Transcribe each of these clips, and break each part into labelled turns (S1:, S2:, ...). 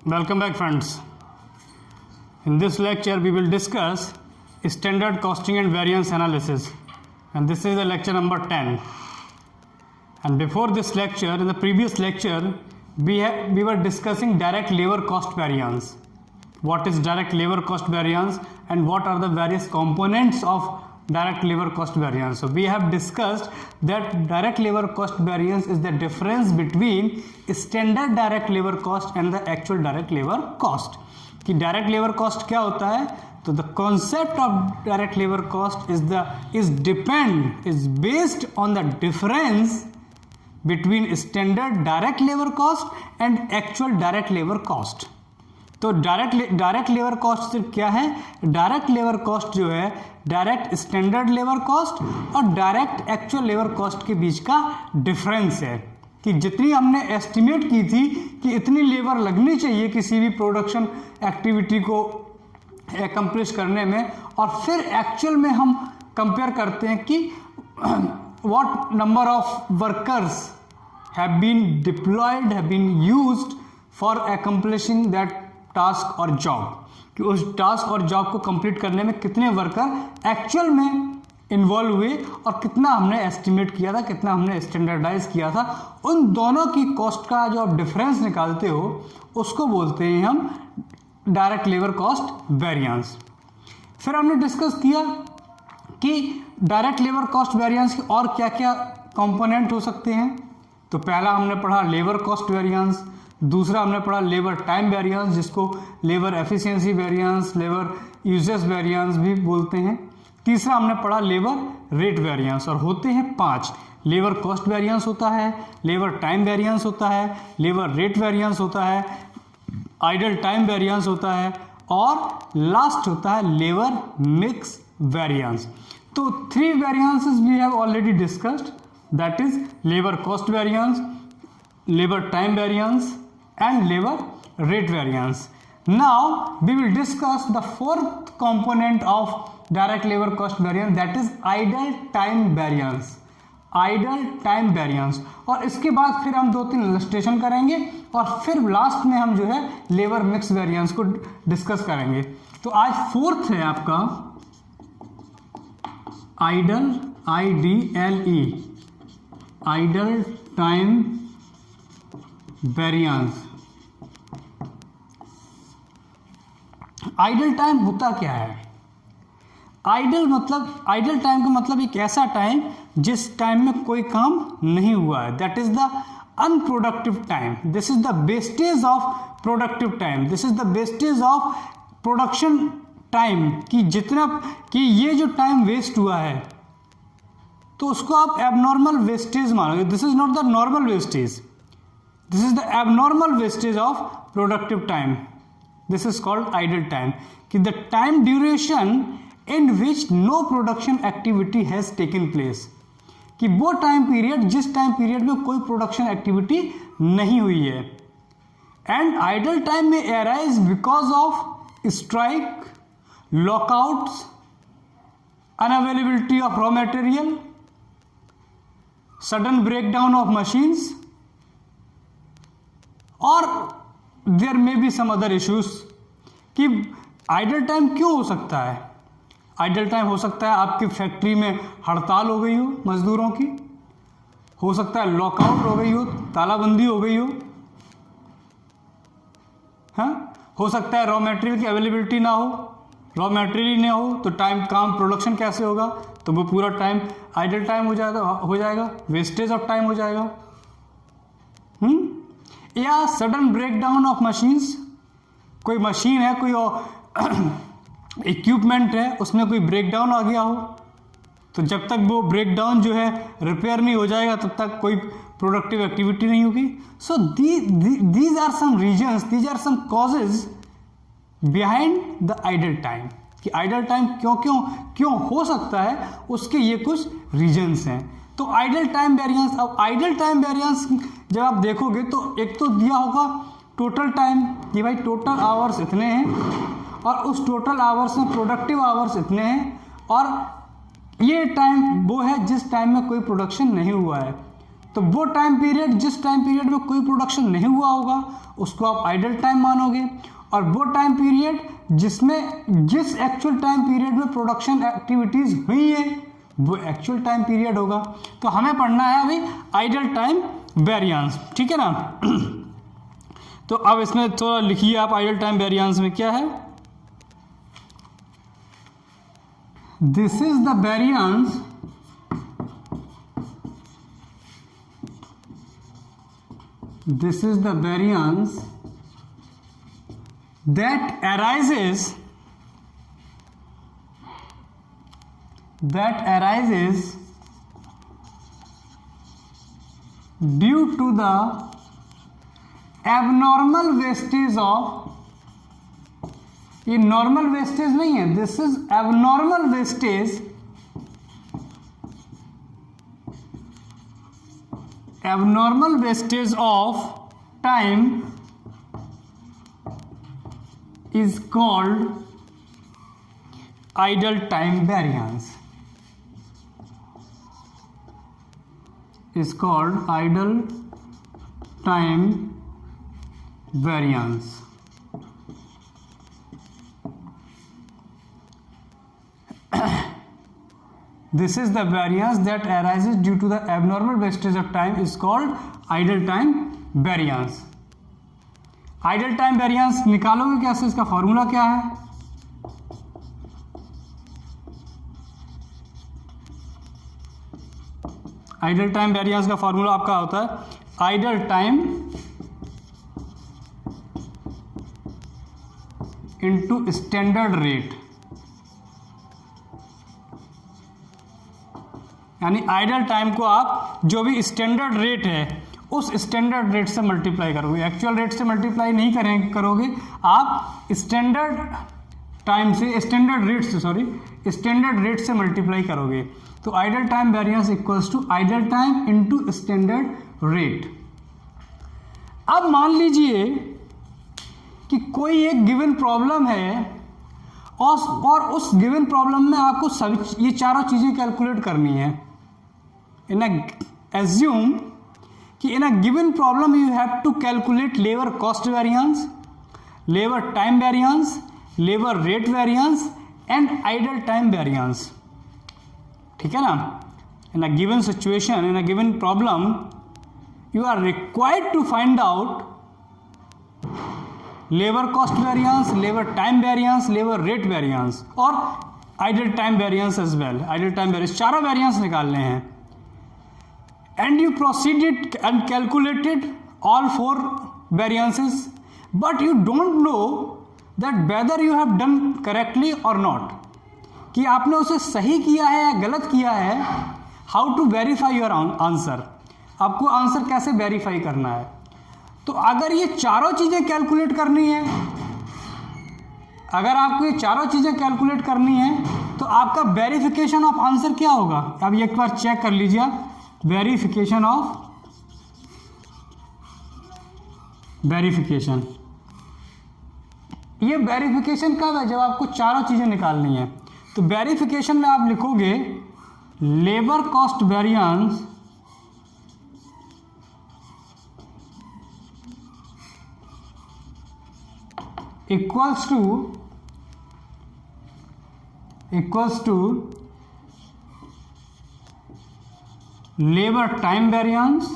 S1: Welcome back, friends. In this lecture we will discuss standard costing and variance analysis, and this is the lecture number 10. And before this lecture, in the previous lecture, we were discussing direct labor cost variance. What is direct labor cost variance and what are the various components of direct labor cost variance? So we have discussed that direct labor cost variance is the difference between standard direct labor cost and the actual direct labor cost. कि direct labor cost क्या होता है? तो the concept of direct labor cost is based on the difference between standard direct labor cost and actual direct labor cost. तो direct labour cost सिर्फ क्या है? Direct labour cost जो है डायरेक्ट स्टैंडर्ड लेबर कॉस्ट और direct actual labour cost के बीच का difference है कि जितनी हमने एस्टिमेट की थी कि इतनी लेबर लगनी चाहिए किसी भी प्रोडक्शन एक्टिविटी को एकम्प्लिश करने में, और फिर एक्चुअल में हम कंपेयर करते हैं कि what number of workers have been deployed, have been used for accomplishing that task और जॉब, कि उस टास्क और जॉब को कंप्लीट करने में कितने वर्कर एक्चुअल में इन्वॉल्व हुए और कितना हमने एस्टिमेट किया था, कितना हमने स्टैंडर्डाइज किया था. उन दोनों की कॉस्ट का जो आप डिफरेंस निकालते हो उसको बोलते हैं हम डायरेक्ट लेबर कॉस्ट वेरिएंस. फिर हमने डिस्कस किया कि डायरेक्ट लेबर कॉस्ट वेरिएंस के और क्या क्या कंपोनेंट हो सकते हैं. तो पहला हमने पढ़ा लेबर कॉस्ट वेरिएंस, दूसरा हमने पढ़ा लेबर टाइम वेरिएंस जिसको labour efficiency variance, labour uses variance भी बोलते हैं. तीसरा हमने पढ़ा लेबर रेट वेरिएंस, और होते हैं 5. लेबर कॉस्ट वेरिएंस होता है, लेबर टाइम वेरिएंस होता है, लेबर रेट वेरिएंस होता है, आइडल टाइम वेरिएंस होता है, और लास्ट होता है लेबर मिक्स वेरिएंस. तो 3 variances we have already discussed, that is labour cost variance, labour time variance and labor rate variance. Now we will discuss the 4th component of direct labor cost variance, that is idle time variance. Idle time variance, और इसके बाद फिर हम 2-3 illustration करेंगे और फिर last में हम जो है लेबर मिक्स वेरिएंस को डिस्कस करेंगे. तो आज 4th है आपका idle, IDLE, idle time variance. Idle time होता क्या है? आइडल टाइम का मतलब एक ऐसा टाइम जिस टाइम में कोई काम नहीं हुआ है, that is the unproductive time. This is the wastage of productive time, this is the wastage of production time. कि ये जो टाइम वेस्ट हुआ है तो उसको आप एबनॉर्मल वेस्टेज मानोगे. This is not the normal wastage, this is the abnormal wastage of productive time. This is called idle time, कि the time duration in which no production activity has taken place, कि वो time period जिस time period में कोई production activity नहीं हुई है. And idle time में arise because of strike, lockouts, unavailability of raw material, sudden breakdown of machines, और there may be some other issues. कि आइडल टाइम क्यों हो सकता है? आइडल टाइम हो सकता है आपकी फैक्ट्री में हड़ताल हो गई हो मजदूरों की, हो सकता है लॉकआउट हो गई हो, तालाबंदी हो गई हो, हाँ, हो सकता है रॉ मटेरियल की अवेलेबिलिटी ना हो, रॉ मटेरियल ना हो तो काम प्रोडक्शन कैसे होगा? तो वो पूरा टाइम आइडल टाइम हो जाएगा, वेस्टेज ऑफ टाइम हो जाएगा. या सडन ब्रेकडाउन ऑफ मशीन्स, कोई मशीन है, कोई इक्विपमेंट है, उसमें कोई ब्रेकडाउन आ गया हो, तो जब तक वो ब्रेकडाउन जो है रिपेयर नहीं हो जाएगा तब तक कोई प्रोडक्टिव एक्टिविटी नहीं होगी. So these are some reasons, these are some causes behind the idle time. कि आइडल टाइम क्यों हो सकता है, उसके ये कुछ रीजन्स हैं. तो आइडल टाइम वेरिएंस, अब आइडल टाइम वेरिएंस जब आप देखोगे तो एक तो दिया होगा टोटल टाइम कि भाई टोटल आवर्स इतने हैं और उस टोटल आवर्स में प्रोडक्टिव आवर्स इतने हैं, और ये टाइम वो है जिस टाइम में कोई प्रोडक्शन नहीं हुआ है. तो वो टाइम पीरियड जिस टाइम पीरियड में कोई प्रोडक्शन नहीं हुआ होगा उसको आप आइडल टाइम मानोगे, और वो टाइम पीरियड जिसमें जिस एक्चुअल टाइम पीरियड में प्रोडक्शन एक्टिविटीज हुई है वो एक्चुअल टाइम पीरियड होगा। तो हमें पढ़ना है अभी आइडल टाइम वेरिएंस, ठीक है ना। तो अब इसमें थोड़ा लिखिए आप आइडल टाइम वेरिएंस में क्या है। This is the variance that arises due to the abnormal wastage of, ये नॉर्मल वेस्टेज नहीं है, this is abnormal wastage, abnormal wastage of time is called idle time variance, is called idle time variance. This is the variance that arises due to the abnormal wastage of time is called idle time variance. Idle time variance निकालोगे कैसे, इसका formula क्या है? Idle time variance का formula आपका होता है idle time into standard rate, यानी आइडल टाइम को आप जो भी स्टैंडर्ड रेट है उस स्टैंडर्ड रेट से मल्टीप्लाई करोगे, एक्चुअल रेट से मल्टीप्लाई नहीं करोगे आप, स्टैंडर्ड टाइम से स्टैंडर्ड रेट से मल्टीप्लाई करोगे। तो idle time variance equals to idle time into standard rate. अब मान लीजिए कि कोई एक गिवन प्रॉब्लम है और उस गिवन प्रॉब्लम में आपको सभी ये चारों चीज़ें कैलकुलेट करनी है। assume कि in a given problem you have to calculate labor cost variance, labor time variance, labor rate variance and idle time variance, ठीक है ना। in a given situation, in a given problem you are required to find out labor cost variance, labor time variance, labor rate variance और idle time variance as well, idle time variance, चारों variance निकालने हैं। and you proceeded and calculated all four variances, but you don't know that whether you have done correctly or not, कि आपने उसे सही किया है या गलत किया है। how to verify your answer, आपको आंसर कैसे वेरीफाई करना है। तो अगर ये चारों चीज़ें कैलकुलेट करनी है, अगर आपको ये चारों चीज़ें कैलकुलेट करनी है तो आपका वेरिफिकेशन ऑफ आंसर क्या होगा। अब एक बार चेक कर लीजिए, वेरिफिकेशन ये वेरिफिकेशन कब है, जब आपको चारों चीज़ें निकालनी है। तो वेरिफिकेशन में आप लिखोगे labour cost variance equals to labour time variance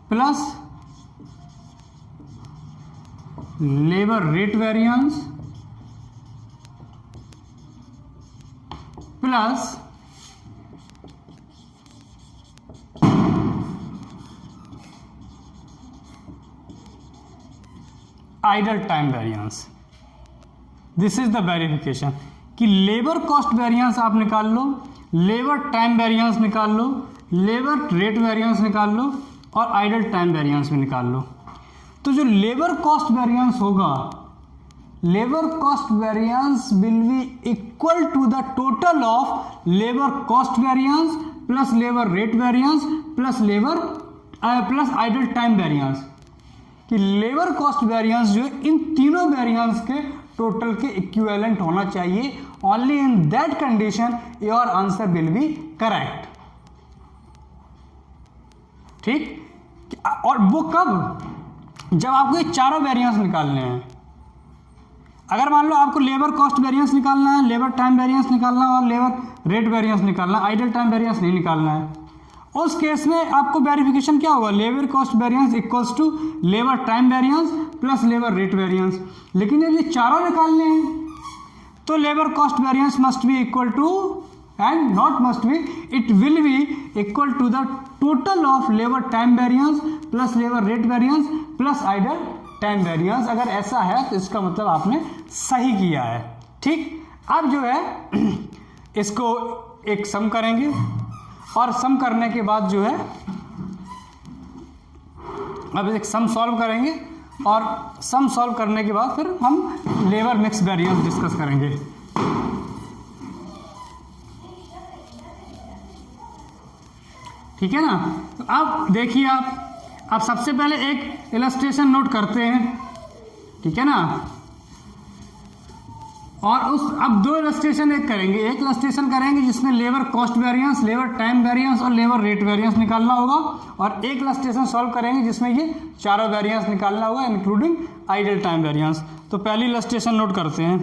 S1: plus labour rate variance plus idle time variance. This is the verification कि लेबर कॉस्ट वेरिएंस आप निकाल लो, लेबर टाइम वेरिएंस निकाल लो, लेबर रेट वेरिएंस निकाल लो और आइडल टाइम वेरिएंस भी निकाल लो। तो जो लेबर कॉस्ट वेरिएंस होगा, labour cost variance will be equal to the total of labour cost variance plus labour rate variance plus idle time variance, कि लेबर कॉस्ट वेरिएंस जो है इन तीनों वेरिएंस के टोटल के इक्विवेलेंट होना चाहिए only in that condition your answer will be correct. ठीक, और वो कब, जब आपको ये चारों वेरिएंस निकालने हैं। अगर मान लो आपको लेबर कॉस्ट वेरिएंस निकालना है, लेबर टाइम वेरिएंस निकालना है और लेबर रेट वेरिएंस निकालना है, आइडल टाइम वेरिएंस नहीं निकालना है, उस केस में आपको वेरिफिकेशन क्या होगा, labour cost variance equals to labour time variance plus labour rate variance. लेकिन जब ये चारों निकालने हैं तो labour cost variance must be equal to and not must be, it will be equal to the total of labour time variance plus labour rate variance plus idle time variance. अगर ऐसा है तो इसका मतलब आपने सही किया है। ठीक, अब जो है इसको एक सम करेंगे और सम करने के बाद जो है अब एक सम सॉल्व करेंगे और सम सॉल्व करने के बाद फिर हम लेबर मिक्स वेरिएंस डिस्कस करेंगे। ठीक है ना। तो अब देखिए आप सबसे पहले एक इलस्ट्रेशन नोट करते हैं, ठीक है ना, और अब दो इलस्ट्रेशन एक करेंगे। एक इलस्ट्रेशन करेंगे जिसमें labour cost variance, labour time variance और लेबर रेट वेरिएंस निकालना होगा, और एक इलस्ट्रेशन सॉल्व करेंगे जिसमें ये चारों वेरिएंस निकालना होगा इंक्लूडिंग आइडल टाइम वेरिएंस। तो पहली इलस्ट्रेशन नोट करते हैं।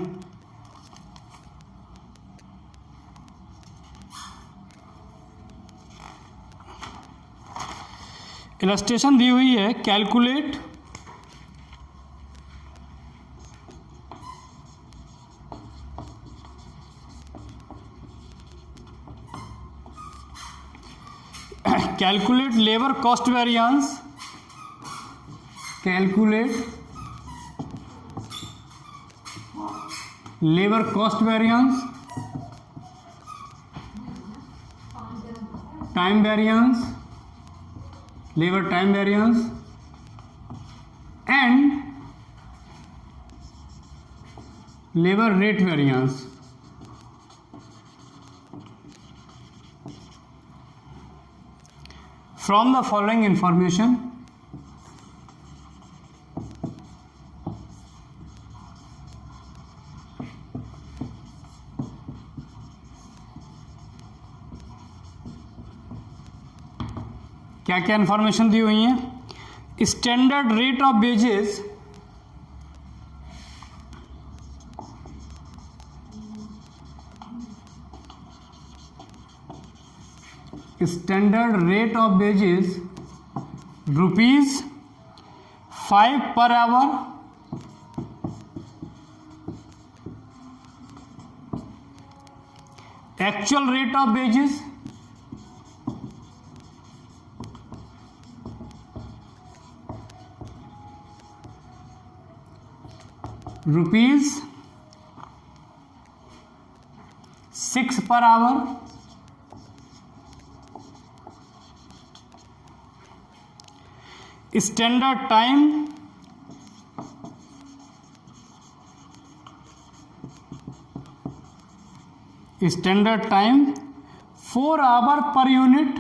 S1: इलस्ट्रेशन दी हुई है, calculate labour cost variance, calculate labour cost variance, time variance, labour time variance and labour rate variance. From the following information, क्या क्या इंफॉर्मेशन दी हुई है। Standard rate of wages, standard rate of wages ₹5 per hour, actual rate of wages ₹6 per hour, standard time standard time 4 hour per unit,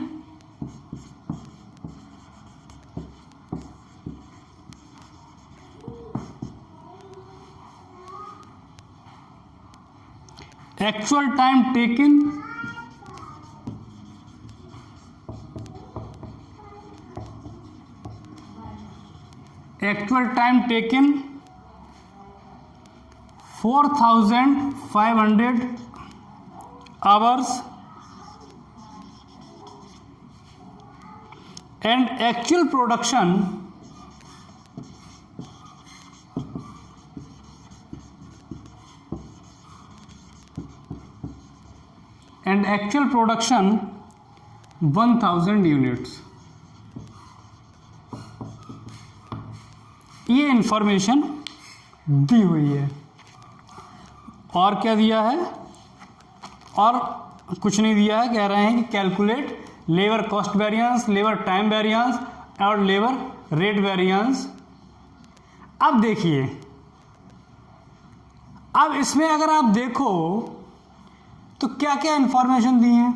S1: actual time taken, actual time taken 4,500 hours and actual production and actual production 1000 units। ये information दी हुई है। और क्या दिया है, और कुछ नहीं दिया है। कह रहे हैं कि calculate labour cost variance, labour time variance और लेबर रेट वेरिएंस। अब देखिए, अब इसमें अगर आप देखो तो क्या क्या इंफॉर्मेशन दी है।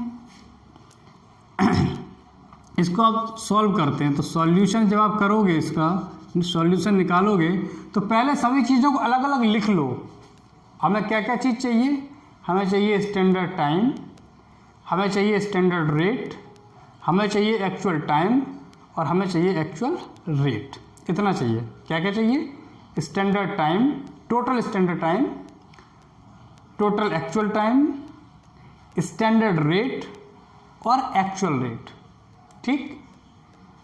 S1: इसको आप सॉल्व करते हैं तो सॉल्यूशन जब आप करोगे, इसका सॉल्यूशन निकालोगे तो पहले सभी चीज़ों को अलग अलग लिख लो। हमें क्या क्या चीज़ चाहिए, हमें चाहिए स्टैंडर्ड टाइम, हमें चाहिए स्टैंडर्ड रेट, हमें चाहिए एक्चुअल टाइम और हमें चाहिए एक्चुअल रेट। कितना चाहिए, क्या क्या चाहिए? Standard time, total standard time, total actual time, standard rate और एक्चुअल रेट। ठीक,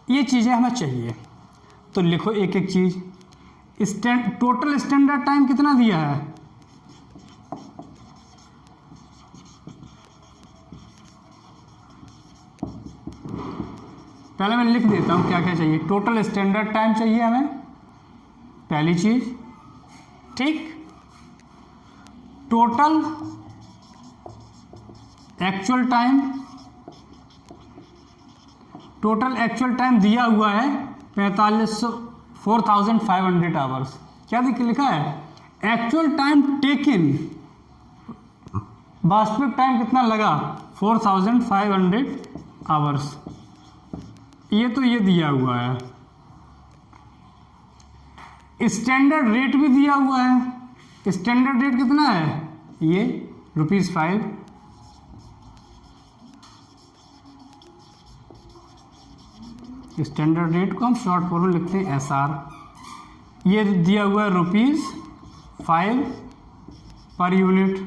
S1: ये चीज़ें हमें चाहिए। तो लिखो एक एक चीज़। टोटल स्टैंडर्ड टाइम कितना दिया है? पहले मैं लिख देता हूँ क्या क्या चाहिए। टोटल स्टैंडर्ड टाइम चाहिए हमें, पहली चीज़। ठीक, total actual time, total actual time दिया हुआ है 4500 आवर्स। क्या लिखा है? एक्चुअल टाइम टेकिन, वास्तविक टाइम कितना लगा? 4500 आवर्स। ये दिया हुआ है। स्टैंडर्ड रेट भी दिया हुआ है। स्टैंडर्ड रेट कितना है? ये ₹5। स्टैंडर्ड रेट को हम शॉर्ट फॉर्म में लिखते हैं SR। ये दिया हुआ है ₹5 पर यूनिट।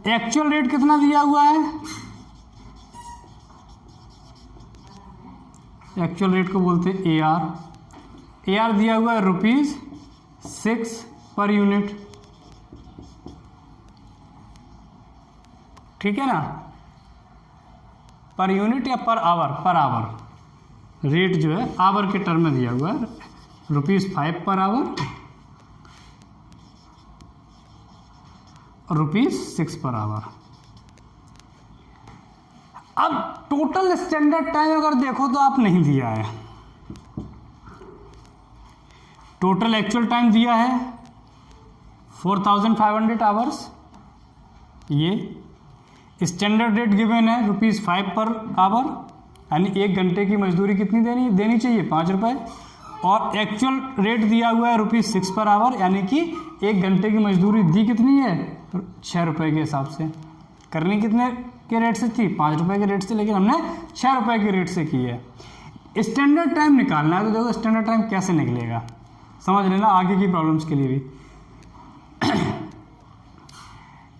S1: एक्चुअल रेट कितना दिया हुआ है? एक्चुअल रेट को बोलते हैं AR। AR दिया हुआ है ₹6 पर यूनिट। ठीक है ना, पर यूनिट या per hour? Per hour. Rate जो है आवर के टर्म में दिया हुआ है, ₹5 पर आवर और ₹6 पर आवर। अब टोटल स्टैंडर्ड टाइम अगर देखो तो आप नहीं दिया है। टोटल एक्चुअल टाइम दिया है 4500 आवर्स। ये स्टैंडर्ड रेट गिवन है ₹5 पर आवर, यानी 1 घंटे की मजदूरी कितनी देनी चाहिए? ₹5। और एक्चुअल रेट दिया हुआ है ₹6 पर आवर, यानी कि 1 घंटे की मजदूरी दी कितनी है? ₹6 के हिसाब से। करनी कितने के रेट से थी? ₹5 के रेट से, लेकिन हमने ₹6 के रेट से की है। स्टैंडर्ड टाइम निकालना है तो देखो स्टैंडर्ड टाइम कैसे निकलेगा, समझ लेना आगे की प्रॉब्लम्स के लिए भी।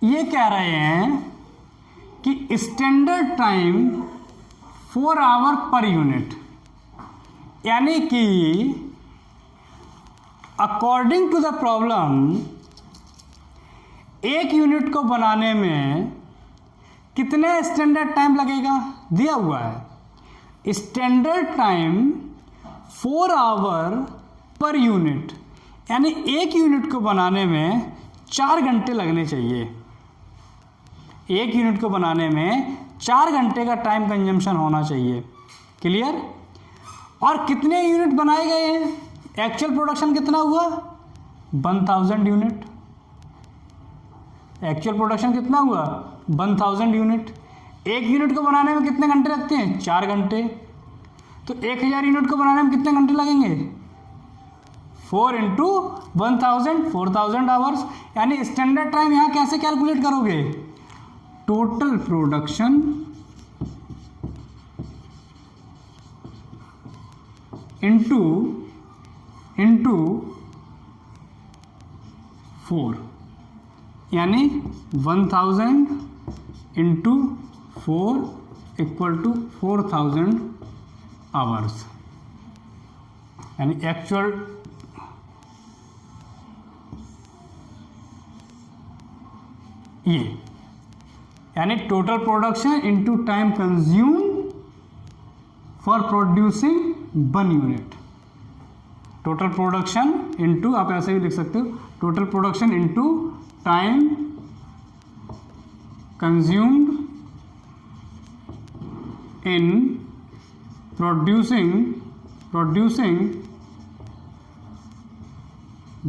S1: ये कह रहे हैं कि standard time 4 hour per unit, यानी कि according to the problem 1 unit को बनाने में कितने स्टैंडर्ड टाइम लगेगा दिया हुआ है। Standard time 4 hour per unit, यानी 1 यूनिट को बनाने में 4 घंटे लगने चाहिए। 1 यूनिट को बनाने में 4 घंटे का टाइम कंजम्पशन होना चाहिए। क्लियर? और कितने यूनिट बनाए गए हैं? एक्चुअल प्रोडक्शन कितना हुआ? 1000 यूनिट। एक्चुअल प्रोडक्शन कितना हुआ? 1000 यूनिट। 1 यूनिट को बनाने में कितने घंटे लगते हैं? 4 घंटे। तो 1000 यूनिट को बनाने में कितने घंटे लगेंगे? 4 × 1000, 4000 आवर्स। यानी स्टैंडर्ड टाइम यहाँ कैसे कैलकुलेट करोगे? टोटल प्रोडक्शन इंटू 4, यानी 1000 × 4 = 4000 आवर्स, यानी एक्चुअल ये, यानी total production into time consume for producing 1 unit. Total production into, आप ऐसे भी लिख सकते हो, total production into time consumed in producing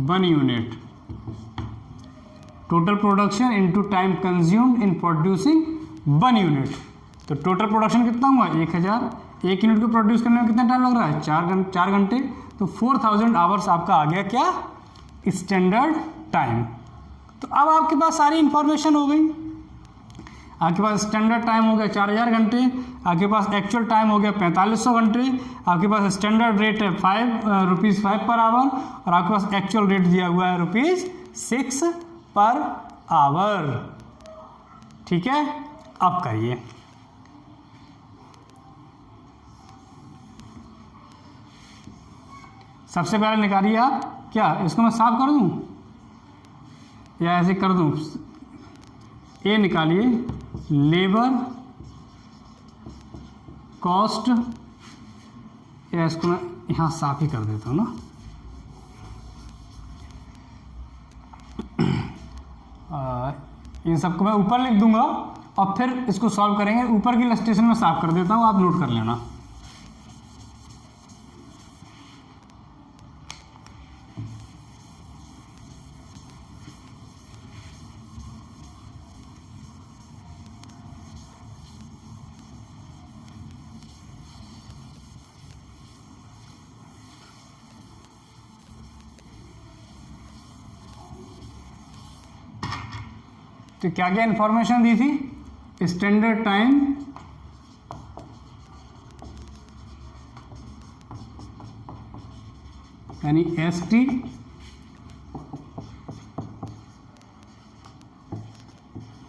S1: 1 unit. Total production into time consumed in producing 1 unit. तो टोटल प्रोडक्शन कितना हुआ? 1000। 1 यूनिट को प्रोड्यूस करने में कितना टाइम लग रहा है? 4 घंटे। तो 4000 आवर्स आपका आ गया क्या? Standard time. तो अब आपके पास सारी इंफॉर्मेशन हो गई। आपके पास स्टैंडर्ड टाइम हो गया 4000 घंटे, आपके पास एक्चुअल टाइम हो गया 4500 घंटे, आपके पास स्टैंडर्ड रेट है ₹5 पर आवर, और आपके पास एक्चुअल रेट दिया हुआ है ₹6 पर आवर। ठीक है, अब करिए। सबसे पहले निकालिए आप, क्या इसको मैं साफ कर दूं या ऐसे कर दूं? ये निकालिए, लेबर कॉस्ट, या इसको मैं यहाँ साफ ही कर देता हूँ ना। इन सबको मैं ऊपर लिख दूंगा और फिर इसको सॉल्व करेंगे। ऊपर की इलस्ट्रेशन में साफ कर देता हूँ, आप नोट कर लेना। तो क्या क्या इंफॉर्मेशन दी थी? स्टैंडर्ड टाइम, यानी ST,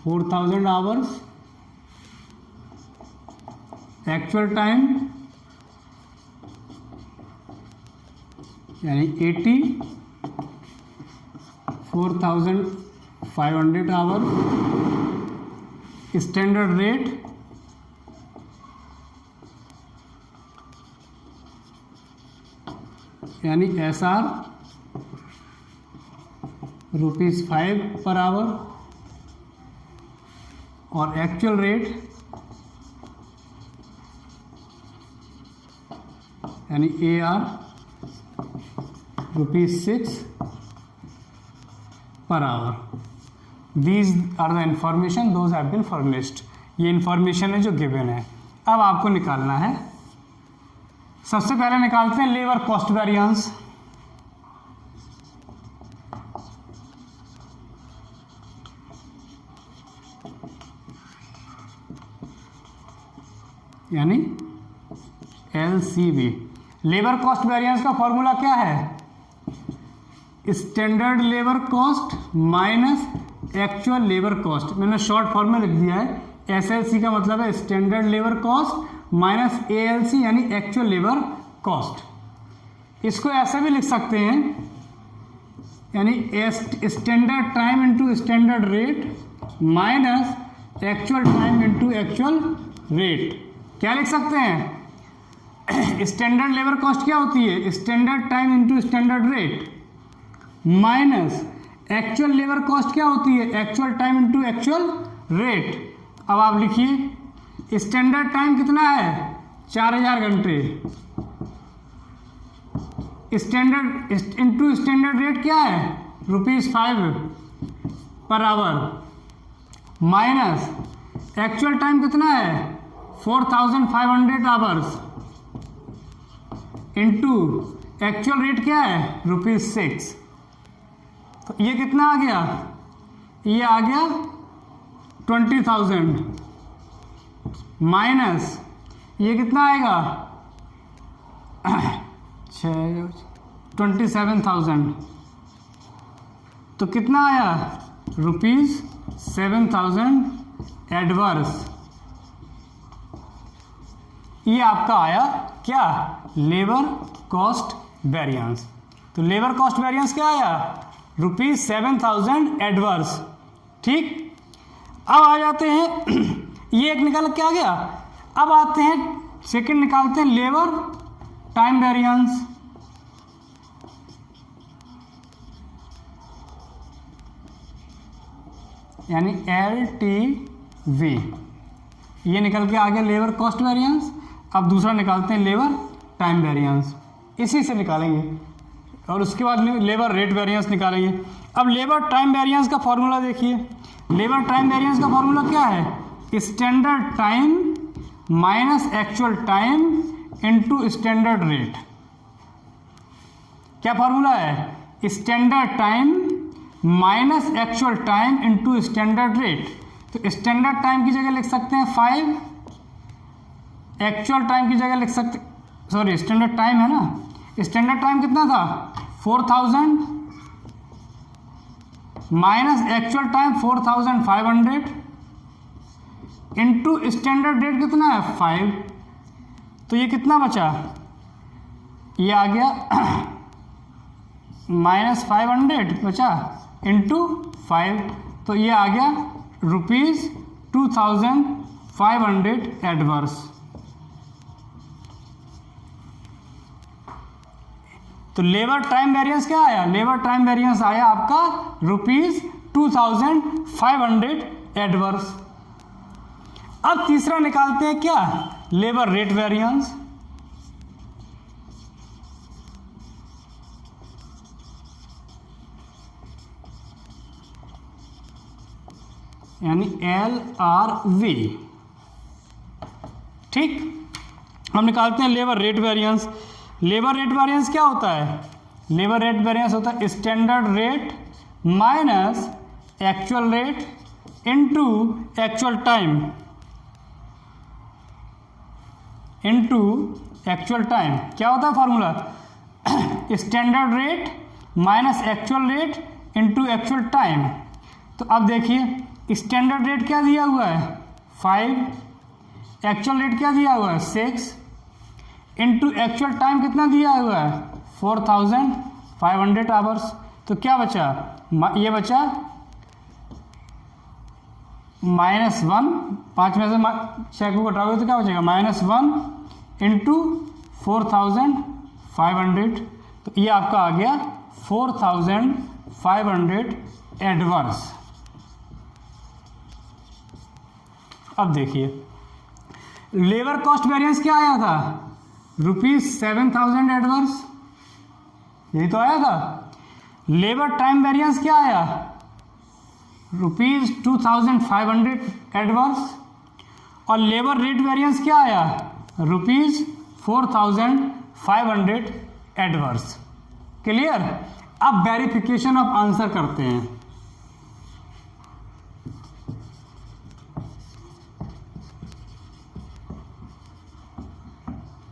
S1: $4000 आवर्स, एक्चुअल टाइम यानी 4500 आवर, स्टैंडर्ड रेट यानी SR ₹5 पर आवर, और एक्चुअल रेट यानी AR ₹6 per hour. These are the information, those have been furnished। ये इंफॉर्मेशन है जो गिवन है। अब आपको निकालना है, सबसे पहले निकालते हैं लेबर कॉस्ट वेरिएंस। यानी LCV। लेबर कॉस्ट वेरिएंस का फॉर्मूला क्या है? Standard labour cost minus actual labour cost. मैंने शॉर्ट फॉर्म में लिख दिया है। SLC का मतलब है standard labour cost minus ALC यानी एक्चुअल लेबर कॉस्ट। इसको ऐसे भी लिख सकते हैं, यानी standard time into standard rate minus actual time into actual rate. क्या लिख सकते हैं? स्टैंडर्ड लेबर कॉस्ट क्या होती है? Standard time into standard rate minus actual labour cost क्या होती है? Actual time into actual rate. अब आप लिखिए, स्टैंडर्ड टाइम कितना है? 4000 घंटे, स्टैंडर्ड इंटू स्टैंडर्ड रेट क्या है? ₹5 per hour, minus actual time कितना है? 4500 आवर्स, इंटू एक्चुअल रेट क्या है? ₹6। तो ये कितना आ गया? ये आ गया 20,000 माइनस ये कितना आएगा? 27,000। तो कितना आया? ₹7,000 एडवर्स। ये आपका आया क्या? Labour cost variance. तो लेबर कॉस्ट वेरिएंस क्या आया? ₹7,000 एडवर्स। ठीक, अब आ जाते हैं ये एक निकल के आ गया। अब आते हैं सेकंड, निकालते हैं लेबर टाइम वेरिएंस। यानी LTV। ये निकल के आ गया लेबर कॉस्ट वेरिएंस। अब दूसरा निकालते हैं लेबर टाइम वेरिएंस, इसी से निकालेंगे, और उसके बाद लेबर रेट वेरिएंस निकालेंगे। अब लेबर टाइम वेरिएंस का फॉर्मूला देखिए। लेबर टाइम वेरिएंस का फॉर्मूला क्या है? Standard time minus actual time into standard rate. क्या फॉर्मूला है? Standard time minus actual time into standard rate. तो स्टैंडर्ड टाइम की जगह लिख सकते हैं 5, एक्चुअल टाइम की जगह लिख सकते, सॉरी स्टैंडर्ड टाइम है ना, स्टैंडर्ड टाइम कितना था 4000 minus actual time 4500 into standard rate कितना है 5। तो ये कितना बचा, ये आ गया -500 बचा इंटू 5, तो ये आ गया ₹2500 एडवर्स। तो लेबर टाइम वेरिएंस क्या आया, लेबर टाइम वेरिएंस आया आपका ₹2500 एडवर्स। अब तीसरा निकालते हैं क्या, लेबर रेट वेरिएंस। यानी LRV। ठीक, हम निकालते हैं labour rate variance. Labour rate variance क्या होता है, लेबर रेट वेरिएंस होता है standard rate minus actual rate into actual time into actual time. क्या होता है formula, standard rate minus actual rate into actual time. तो अब देखिए स्टैंडर्ड रेट क्या दिया हुआ है 5, एक्चुअल रेट क्या दिया हुआ है 6 इनटू एक्चुअल टाइम कितना दिया हुआ है 4500 आवर्स। तो क्या बचा, ये बचा -1, 5 में से 6 को घटाओगे तो क्या बचेगा -1 इंटू 4500। तो ये आपका आ गया 4500 एडवर्स। अब देखिए लेबर कॉस्ट वेरिएंस क्या आया था ₹7000 एडवर्स, यही तो आया था। लेबर टाइम वेरिएंस क्या आया ₹2500 एडवर्स, और लेबर रेट वेरिएंस क्या आया ₹4500 एडवर्स। क्लियर। अब वेरिफिकेशन ऑफ आंसर करते हैं।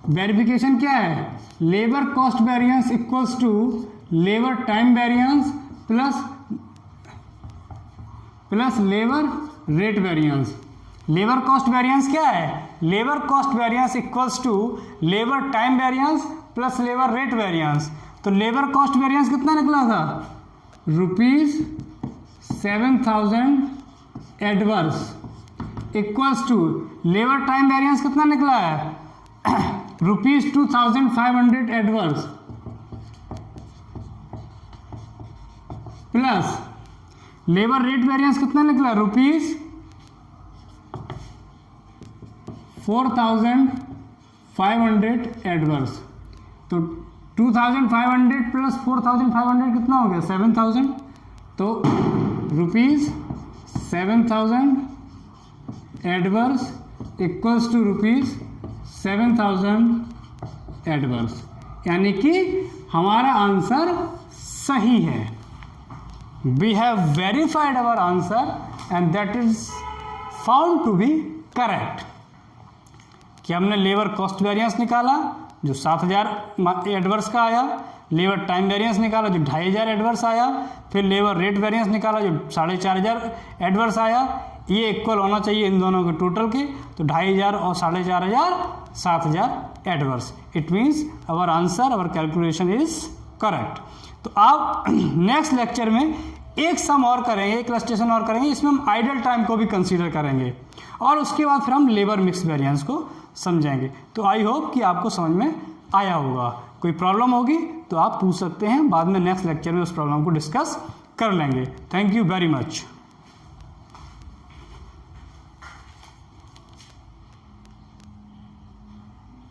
S1: वेरिफिकेशन क्या है, labour cost variance equals to labour time variance plus labour rate variance. Labour cost variance क्या है, labour cost variance equals to labour time variance plus labour rate variance. तो labour cost variance कितना निकला था ₹7000 adverse equals to labour time variance कितना निकला है ₹2500 adverse plus labour rate variance कितना निकला ₹4500 एडवर्स। तो 2500 प्लस 4500 कितना हो गया 7000। तो ₹7000 एडवर्स इक्वल्स टू ₹7000 एडवर्स, यानी कि हमारा आंसर सही है। We have verified our answer and that is found to be correct. कि हमने लेबर कॉस्ट वेरिएंस निकाला जो 7000 एडवर्स का आया, लेबर टाइम वेरिएंस निकाला जो 2500 एडवर्स आया, फिर लेबर रेट वेरिएंस निकाला जो 4500 एडवर्स आया। ये इक्वल होना चाहिए इन दोनों के टोटल के, तो 2500 और 4500 7000 adverse. It means our answer, our calculation is correct. तो आप नेक्स्ट लेक्चर में एक सम और करेंगे, एक इलस्ट्रेशन और करेंगे, इसमें हम आइडल टाइम को भी कंसीडर करेंगे और उसके बाद फिर हम लेबर मिक्स वेरिएंस को समझेंगे। तो आई होप कि आपको समझ में आया होगा। कोई प्रॉब्लम होगी तो आप पूछ सकते हैं, बाद में नेक्स्ट लेक्चर में उस प्रॉब्लम को डिस्कस कर लेंगे। Thank you very much.